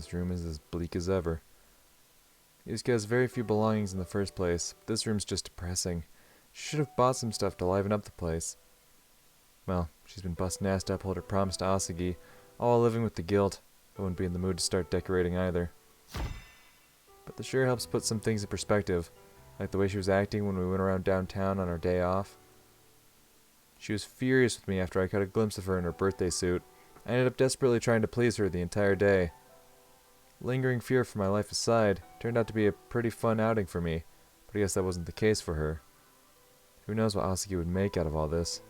This room is as bleak as ever. Yusuke has very few belongings in the first place. This room's just depressing. She should have bought some stuff to liven up the place. Well, she's been busting ass to uphold her promise to Asagi, all while living with the guilt. I wouldn't be in the mood to start decorating either. But this sure helps put some things in perspective, like the way she was acting when we went around downtown on our day off. She was furious with me after I caught a glimpse of her in her birthday suit. I ended up desperately trying to please her the entire day. Lingering fear for my life aside, it turned out to be a pretty fun outing for me, but I guess that wasn't the case for her. Who knows what Asagi would make out of all this.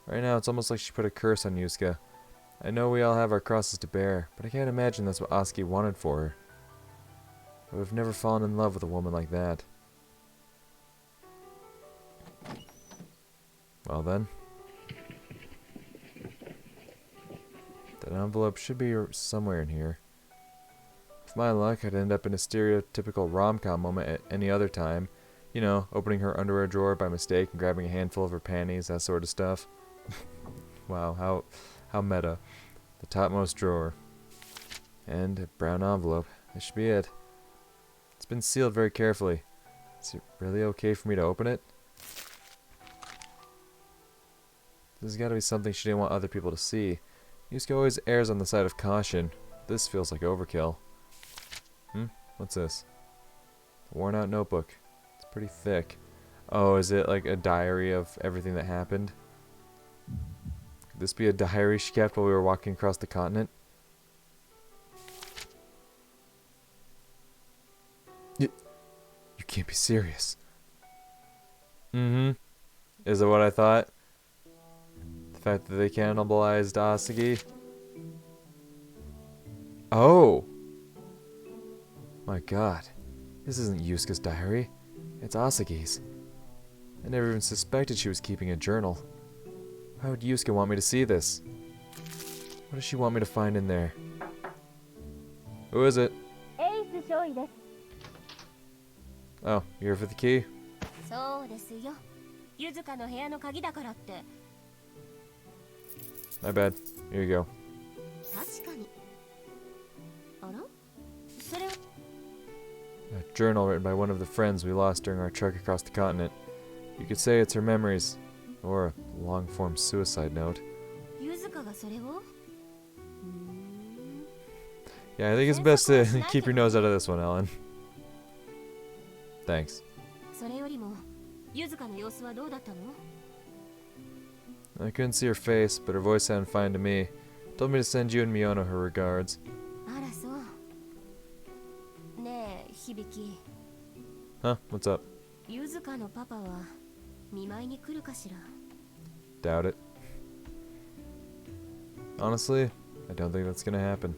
Right now, it's almost like she put a curse on Yusuke. I know we all have our crosses to bear, but I can't imagine that's what Asagi wanted for her. I would have never fallen in love with a woman like that. Well then. That envelope should be somewhere in here. With my luck, I'd end up in a stereotypical rom-com moment at any other time. You know, opening her underwear drawer by mistake and grabbing a handful of her panties, that sort of stuff. Wow, how meta. The topmost drawer. And a brown envelope. That should be it. It's been sealed very carefully. Is it really okay for me to open it? This has got to be something she didn't want other people to see. Yusuke always errs on the side of caution. This feels like overkill. What's this? A worn out notebook. It's pretty thick. Oh, is it like a diary of everything that happened? Could this be a diary she kept while we were walking across the continent? You can't be serious. Is it what I thought? The fact that they cannibalized Asagi? Oh! My god. This isn't Yusuke's diary. It's Asagi's. I never even suspected she was keeping a journal. Why would Yusuke want me to see this? What does she want me to find in there? Who is it? Oh, you here for the key? My bad. Here you go. A journal written by one of the friends we lost during our trek across the continent. You could say it's her memories, or a long-form suicide note. Yeah, I think it's best to keep your nose out of this one, Ellen. Thanks. I couldn't see her face, but her voice sounded fine to me. Told me to send you and Miyono her regards. Huh? What's up? Doubt it. Honestly, I don't think that's gonna happen.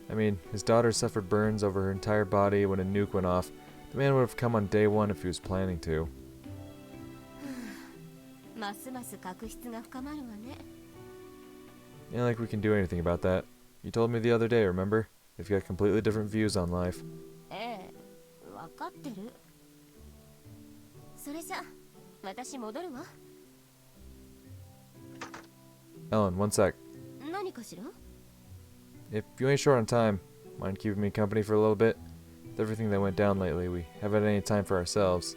I mean, his daughter suffered burns over her entire body when a nuke went off. The man would have come on day one if he was planning to. Ain't like we can do anything about that. You told me the other day, remember? They've got completely different views on life. Ellen, one sec. If you ain't short on time, mind keeping me company for a little bit? With everything that went down lately, we haven't had any time for ourselves.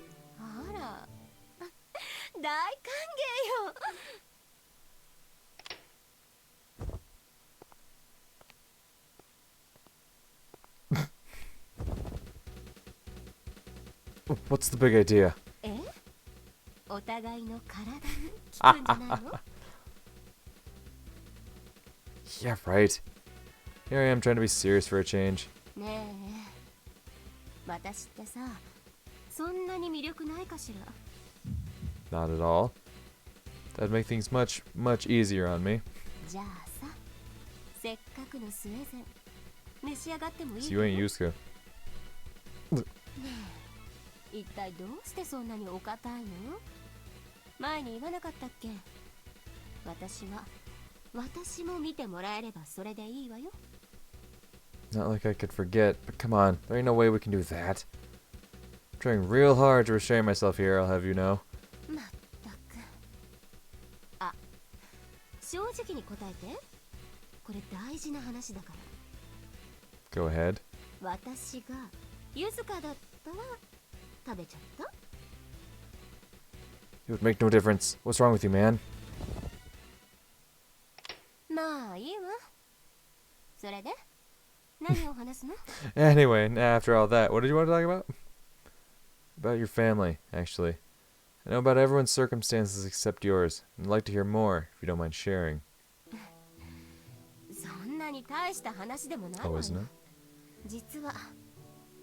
What's the big idea? Yeah, right. Here I am trying to be serious for a change. Not at all. That'd make things much, much easier on me. So you ain't Yusuke. Not like I could forget, but come on, there ain't no way we can do that. I'm trying real hard to restrain myself here, I'll have you know. これ大事な話だから。 Go ahead. 私がゆずかだったら食べちゃった。 It would make no difference. What's wrong with you, man? まあいいわ。それで何を話すの？ Anyway, after all that, what did you want to talk about? About your family, actually. I know about everyone's circumstances except yours, and I'd like to hear more, if you don't mind sharing. そんなに大した話でもない Oh, わ isn't よ。 it? 実は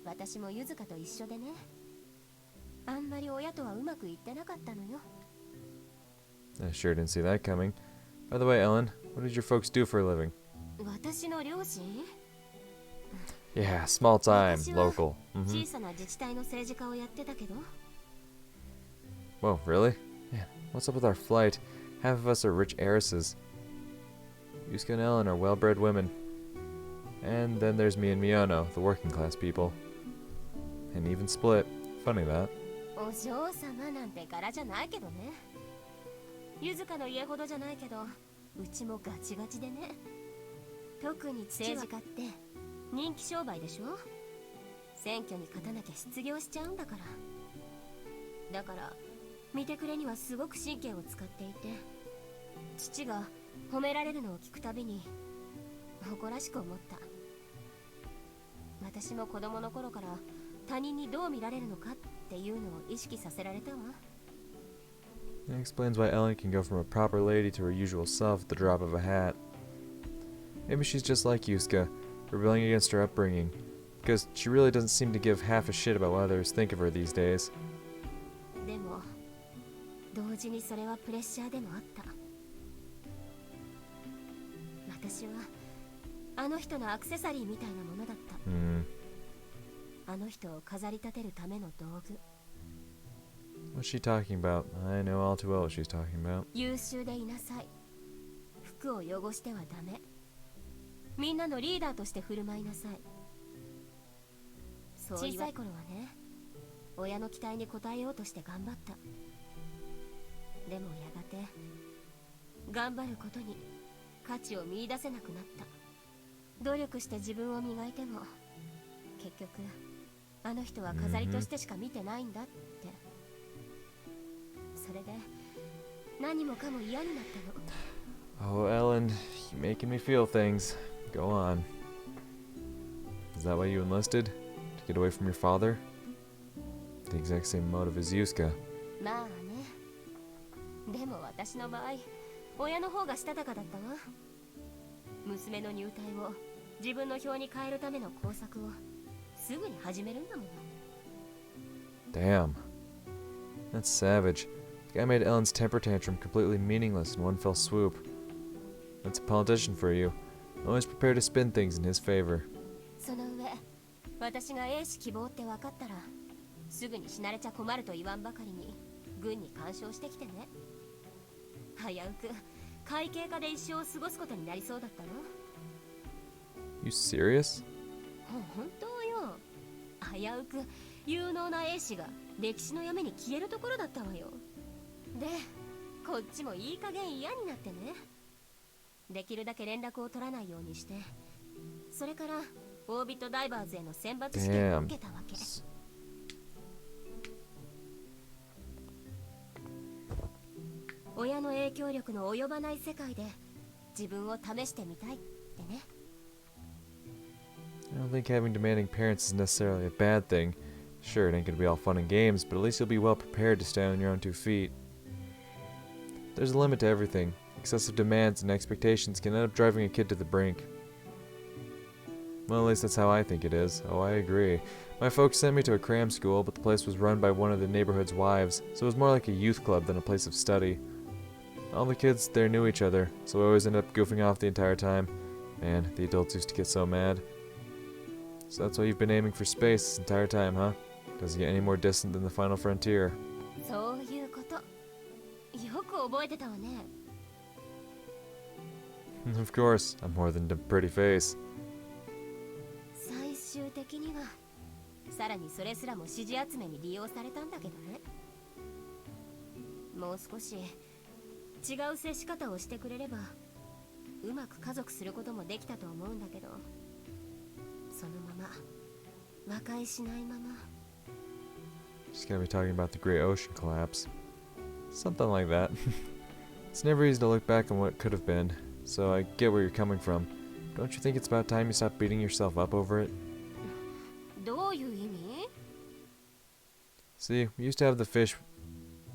私もゆずかと一緒でね、あんまり親とはうまくいってなかったのよ。 I sure didn't see that coming. By the way, Ellen, what did your folks do for a living? 私の両親、 Yeah, small time, 私は local. 小さな自治体の政治家をやってたけど、 Whoa, really? Man, what's up with our flight? Half of us are rich heiresses. Yusuke and Ellen are well-bred women. And then there's me and Miyono, the working class people. An even split. Funny that. お嬢様なんて柄じゃないけどね。ゆずかの家ほどじゃないけど、うちもガチガチでね。特に政治家って人気商売でしょ。選挙に勝たなきゃ失業しちゃうんだから。だから見てくれにはすごく神経を使っていて、父が褒められるのを聞くたびに誇らしく思った。私も子供の頃から他人にどう見られるのかっていうのを意識させられたわ。 That explains why Ellen can go from a proper lady to her usual self at the drop of a hat. Maybe she's just like Yusuke, rebelling against her upbringing, because she really doesn't seem to give half a shit about what others think of her these days. でも同時にそれはプレッシャーでもあった。私はあの人のアクセサリーみたいなものだった。あの人を飾り立てるための道具。 What's she talking about? I know all too well what she's talking about. 優秀でいなさい。服を汚してはダメ。みんなのリーダーとして振る舞いなさい。そう小さい頃はね、親の期待に応えようとして頑張った。でもやがて頑張ることに価値を見出せなくなった。努力して自分を磨いても結局あの人は飾りとしてしか見てないんだって。それで何もかも嫌になったの。 Oh, Ellen, you're making me feel things. Go on. Is that why you enlisted? To get away from your father? The exact same motive as Yusuke. まあね。でも私の場合、親の方がしたたかだったわ。娘の入隊を自分の票に変えるための工作をすぐに始めるんだもん。 Damn. That's savage. The guy made Ellen's temper tantrum completely meaningless in one fell swoop. That's a politician for you. Always prepared to spin things in his favor. その上、私が英士希望って分かったら、すぐに死なれちゃ困ると言わんばかりに軍に干渉してきてね。危うく会計課で一生を過ごすことになりそうだったの。 You serious? 本当よ。危うく有能な英士が歴史の闇に消えるところだったわよ。で、こっちもいい加減嫌になってね。できるだけ連絡を取らないようにして、それからオービットダイバーズへの選抜試験を受けたわけ。親の影響力の及ばない世界で自分を試してみたいってね。 I don't think having demanding parents is necessarily a bad thing. Sure, it ain't gonna be all fun and games, but at least you'll be well prepared to stand on your own 2 feet. There's a limit to everything. Excessive demands and expectations can end up driving a kid to the brink. Well, at least that's how I think it is. Oh, I agree. My folks sent me to a cram school, but the place was run by one of the neighborhood's wives, so it was more like a youth club than a place of study. All the kids there knew each other, so we always ended up goofing off the entire time. Man, the adults used to get so mad. So that's why you've been aiming for space this entire time, huh? Doesn't get any more distant than the final frontier. そういうこと。よく覚えてたわね。 Of course, I'm more than a pretty face. 最終的にはさらにそれすらも支持集めに利用されたんだけどね。もう少し違う接し方をしてくれればうまく家族することもできたと思うんだけど、そのまま和解しないまま。 She's gonna be talking about the Great Ocean collapse. Something like that. It's never easy to look back on what could have been, so I get where you're coming from. Don't you think it's about time you stop beating yourself up over it? どういう意味？ See, we used to have the fish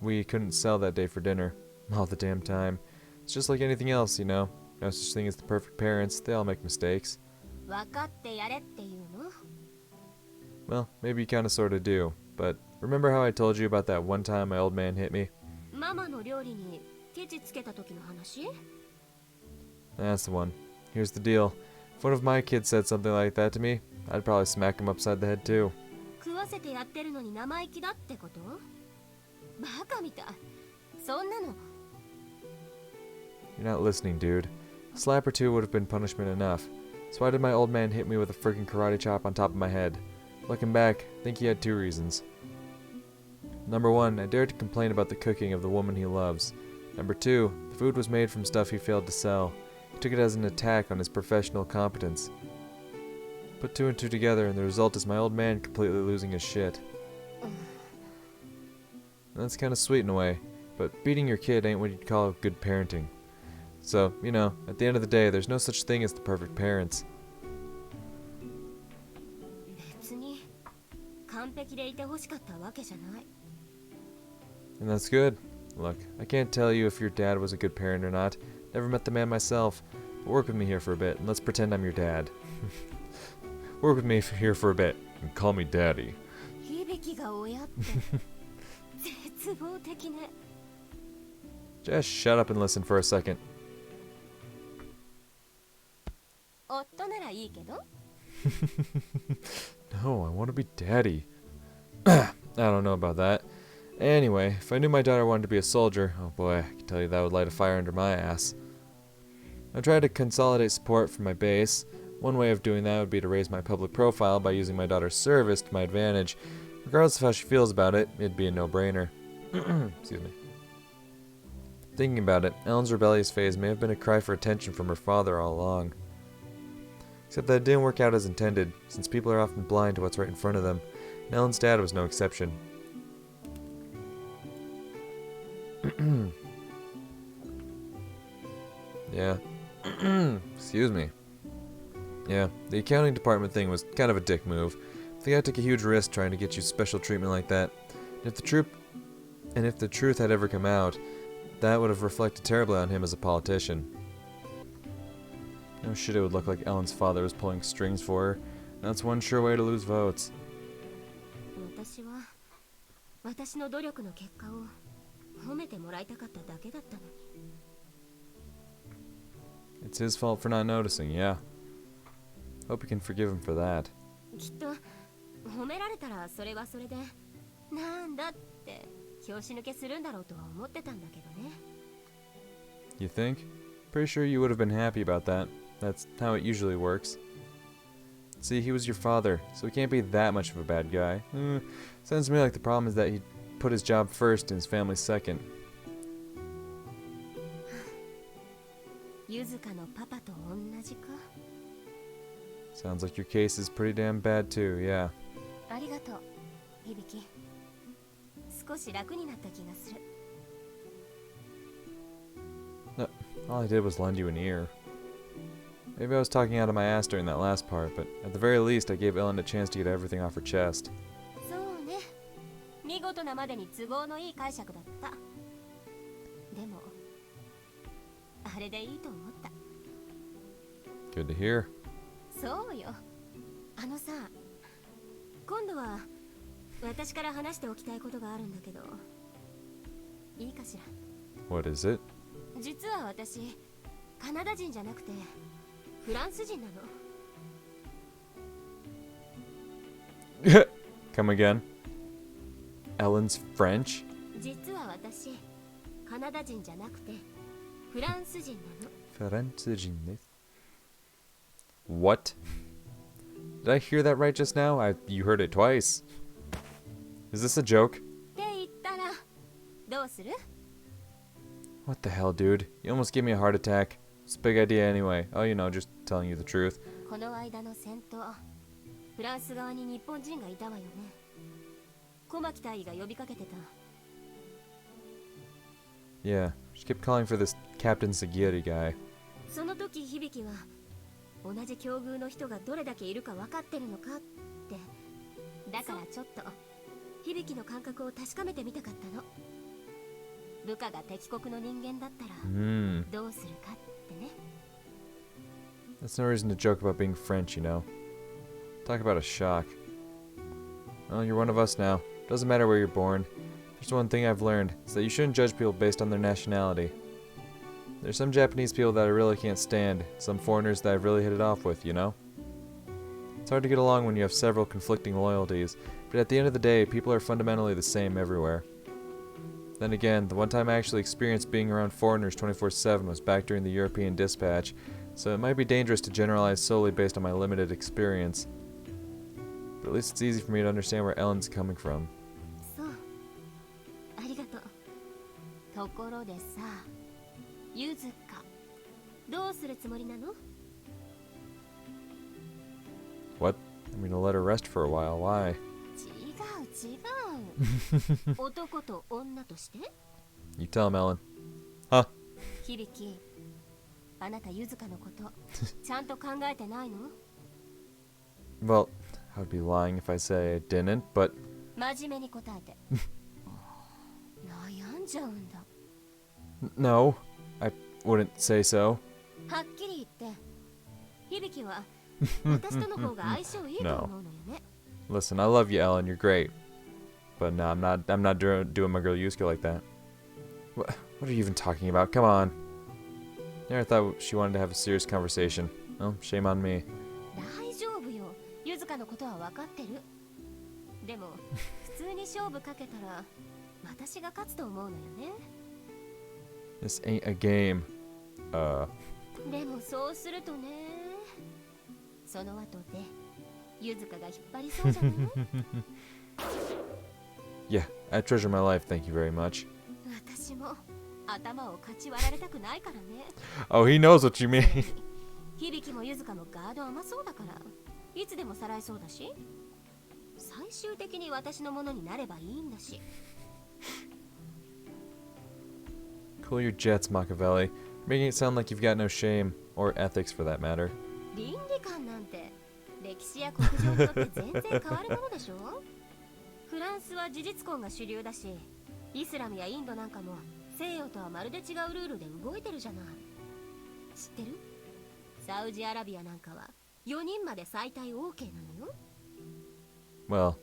we couldn't sell that day for dinner. All the damn time. It's just like anything else, you know. No such thing as the perfect parents. They all make mistakes. 分かってやれっていうの？ Well, maybe you kinda sorta do. But remember how I told you about that one time my old man hit me? ママの料理にケチつけた時の話？ That's the one. Here's the deal. If one of my kids said something like that to me, I'd probably smack him upside the head too. 食わせてやってるのに生意気だってこと？バカみたい。そんなの。 You're not listening, dude. A slap or two would have been punishment enough. So why did my old man hit me with a freaking karate chop on top of my head? Looking back, I think he had two reasons. Number one, I dared to complain about the cooking of the woman he loves. Number two, the food was made from stuff he failed to sell. He took it as an attack on his professional competence. Put two and two together, and the result is my old man completely losing his shit. That's kinda sweet in a way, but beating your kid ain't what you'd call good parenting. So, you know, at the end of the day, there's no such thing as the perfect parents. 別に完璧でいてほしかったわけじゃない。 And that's good. Look, I can't tell you if your dad was a good parent or not. Never met the man myself. But work with me here for a bit, and let's pretend I'm your dad. Work with me here for a bit, and call me daddy. 響が親って絶望的ね。 Just shut up and listen for a second. 夫ならいいけど。 No, I want to be daddy. I don't know about that. Anyway, if I knew my daughter wanted to be a soldier, oh boy, I can tell you that would light a fire under my ass. I tried to consolidate support from my base. One way of doing that would be to raise my public profile by using my daughter's service to my advantage. Regardless of how she feels about it, it'd be a no-brainer. Excuse me. Thinking about it, Ellen's rebellious phase may have been a cry for attention from her father all along. Except that it didn't work out as intended, since people are often blind to what's right in front of them, and Ellen's dad was no exception. Yeah. Excuse me. Yeah, the accounting department thing was kind of a dick move. The guy took a huge risk trying to get you special treatment like that. And if the truth had ever come out, that would have reflected terribly on him as a politician. No shit, it would look like Ellen's father was pulling strings for her. That's one sure way to lose votes. 私は私の努力の結果を褒めてもらいたかっただけだったのに。 It's his fault for not noticing, yeah. Hope you can forgive him for that. きっと褒められたらそれはそれでなんだって拍子抜けするんだろうとは思ってたんだけどね。 You think? Pretty sure you would have been happy about that. That's how it usually works. See, he was your father, so he can't be that much of a bad guy. Sounds to me like the problem is that he put his job first and his family second. ゆずかのパパと同じか。 Sounds like your case is pretty damn bad too, yeah. ありがとう、響。少し楽になった気がする。 No, all I did was lend you an ear. Maybe I was talking out of my ass during that last part, but at the very least I gave Ellen a chance to get everything off her chest. そうね。見事なまでに都合のいい解釈だった。でも、あれでいいと思った。 Good to hear. そうよ。あのさ、今度は私から話しておきたいことがあるんだけど、いいかしら。 What is it? 実は私、カナダ人じゃなくてフランス人なの。Come again? Ellen's French? 実は私、カナダ人じゃなくてフランス人なの。 What? Did I hear that right just now? You heard it twice. Is this a joke? って言ったらどうする？ What the hell, dude? You almost gave me a heart attack. It's a big idea anyway. Oh, you know, just telling you the truth. この間の戦闘、フランス側に日本人がいたわよね。小牧大尉が呼びかけてた。Yeah, she kept calling for this Captain Sagiri guy. その時響は同じ境遇の人がどれだけいるか分かってるのかって。だからちょっと響の感覚を確かめてみたかったの。部下が敵国の人間だったらどうするかってね。That's no reason to joke about being French, you know. Talk about a shock. Well, you're one of us now. Doesn't matter where you're born. There's one thing I've learned, is that you shouldn't judge people based on their nationality. There's some Japanese people that I really can't stand, some foreigners that I've really hit it off with, you know? It's hard to get along when you have several conflicting loyalties, but at the end of the day, people are fundamentally the same everywhere. Then again, the one time I actually experienced being around foreigners 24/7 was back during the European dispatch, so it might be dangerous to generalize solely based on my limited experience. But at least it's easy for me to understand where Ellen's coming from. そう、ありがとう。ところでさ、ゆずか、どうするつもりなの？ What? I'm gonna let her rest for a while. Why? 違う。男と女として？ You tell him, Ellen. Huh? 響、あなたゆずかのことちゃんと考えてないの？ Well, I would be lying if I say I didn't, but... 真面目に答えて。悩んじゃうんだ。 No, I wouldn't say so. はっきり言って、響は私との方が相性いいと思うのよね。Listen, I love you, Ellen. You're great. But no, I'm not doing my girl Yusuke like that. What are you even talking about? Come on. Never thought she wanted to have a serious conversation. Well, shame on me. 大丈夫よ。ゆずかのことは分かってる。でも、普通に勝負かけたら、私が勝つと思うのよね。This ain't a game. でもそうするとね、その後でゆずかが引っ張りそうじゃない？ Yeah, I treasure my life, thank you very much. 私も頭をかち割られたくないからね。Oh, he knows what you mean. 響もゆずかもガード甘そうだから、いつでもさらいそうだし、最終的に私のものになればいいんだし。Cool your jets, Machiavelli. Making it sound like you've got no shame, or ethics for that matter. 倫理観なんて歴史や国情によって全然変わるものでしょ？フランスは事実婚が主流だし、イスラムやインドなんかも西洋とはまるで違うルールで動いてるじゃない。知ってる？サウジアラビアなんかは4人まで最大 OK なのよ。Well,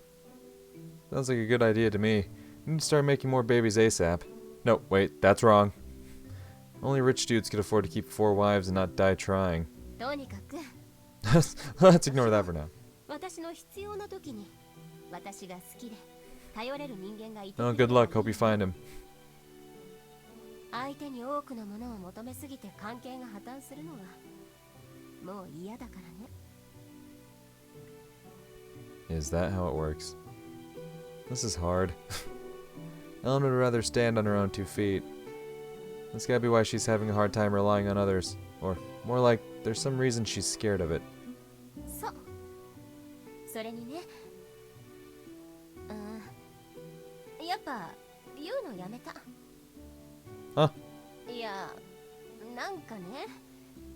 sounds like a good idea to me. You need to start making more babies ASAP. No, wait, that's wrong. Only rich dudes could afford to keep 4 wives and not die trying. とにかく Let's ignore that for now. 私の必要な時に私が好きで頼れる人間がいて。 Oh, good luck. Hope you find him. 相手に多くのものを求めすぎて関係が破綻するのはもう嫌だからね。 Is that how it works? This is hard. Ellen would rather stand on her own 2 feet. That's gotta be why she's having a hard time relying on others. Or, more like, there's some reason she's scared of it. そう。それにね。やっぱ、言うのやめた。あ？いや、なんかね、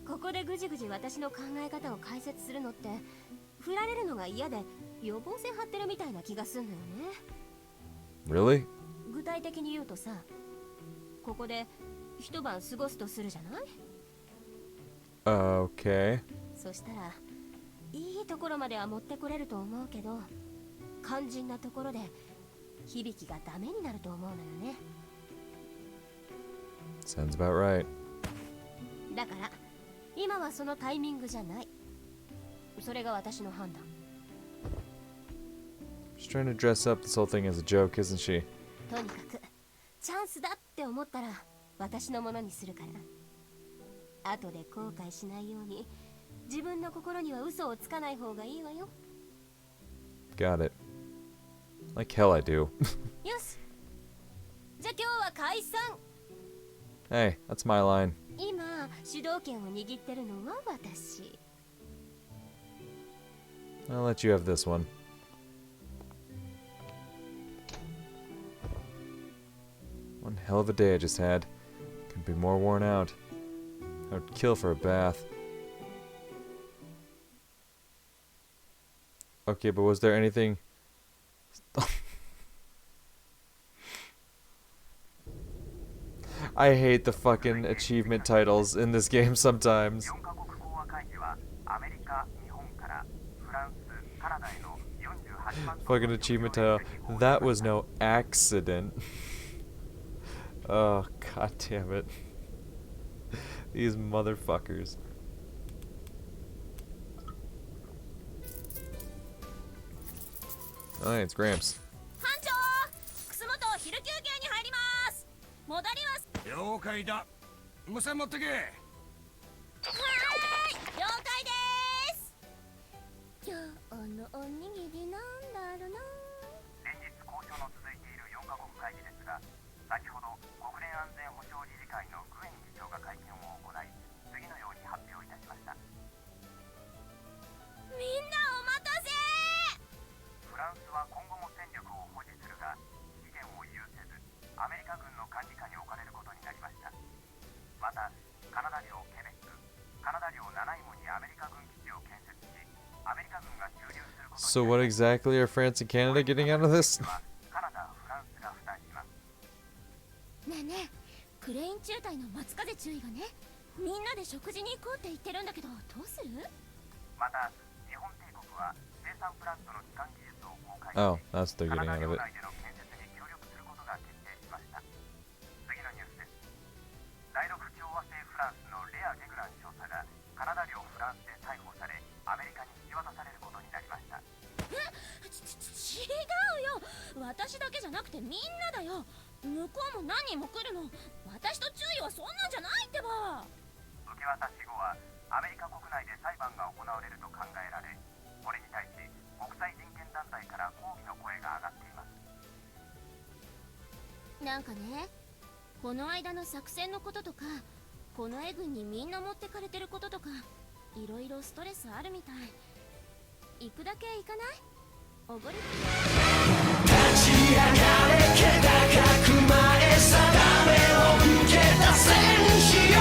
ここでぐじぐじ私の考え方を解説するのって、振られるのが嫌で予防線張ってるみたいな気がすんのよね。Really? 具体的に言うとさ、ここで一晩過ごすとするじゃない？ Okay. そしたらいいところまでは持ってこれると思うけど、肝心なところで響がダメになると思うのよね。 Sounds about right. だから今はそのタイミングじゃない。それが私の判断。 She's trying to dress up this whole thing as a joke, isn't she? とにかくチャンスだって思ったら私のものにするから。後で後悔しないように自分の心には嘘をつかない方がいいわよ。 Got it. Like hell I do. よし。じゃあ今日は解散。Hey, that's my line. 今主導権を握ってるのは私。 I'll let you have this one. One hell of a day I just had. Couldn't be more worn out. I would kill for a bath. Okay, but was there anything... I hate the fucking achievement titles in this game sometimes. Fucking achievement title. That was no accident. Oh, god damn it. These motherfuckers. Oh, it's Gramps. 班長、楠本昼休憩に入ります。戻ります。了解だ。無線持ってけ。はーい、了解です。今日のおにぎりなんだろうな。連日交渉の続いている4カ国会議ですが、先ほど国連安全保障理事会のグエン議長が会見を行い、次のように発表いたしました。みんなお待たせ。フランスは今後も戦力を保持するが、資源を有せず、アメリカ軍の管理下に置かれることになりました。また、カナダ領ケベック、カナダ領ナナイモにアメリカ軍基地を建設し、アメリカ軍が駐留することになりました。So what exactly are France and Canada getting out of this? カナダ、フランスが負担します。ねえねえ、クレイン中隊の松風注意がね、みんなで食事に行こうって言ってるんだけど、どうする？また、日本帝国は生産プラントの基幹技術を公開し、 Oh, that's what they're カナ getting ダ out 領 of it. 内での建設に協力することが決定しました。次のニュースです。第6共和制フランスのレア・ゲグラン少佐がカナダ領フランスで逮捕され、アメリカに引き渡されることになりました。違うよ、私だけじゃなくてみんなだよ。向こうも何人も来るの。私と注意はそんなんじゃないってば。受け渡し後はアメリカ国内で裁判が行われると考えられ、これに対し国際人権団体から抗議の声が上がっています。なんかね、この間の作戦のこととか、この絵軍にみんな持ってかれてることとか、いろいろストレスあるみたい。行くだけ行かない？おごり。立ち上がれ気高く前定めを受けた戦士よ。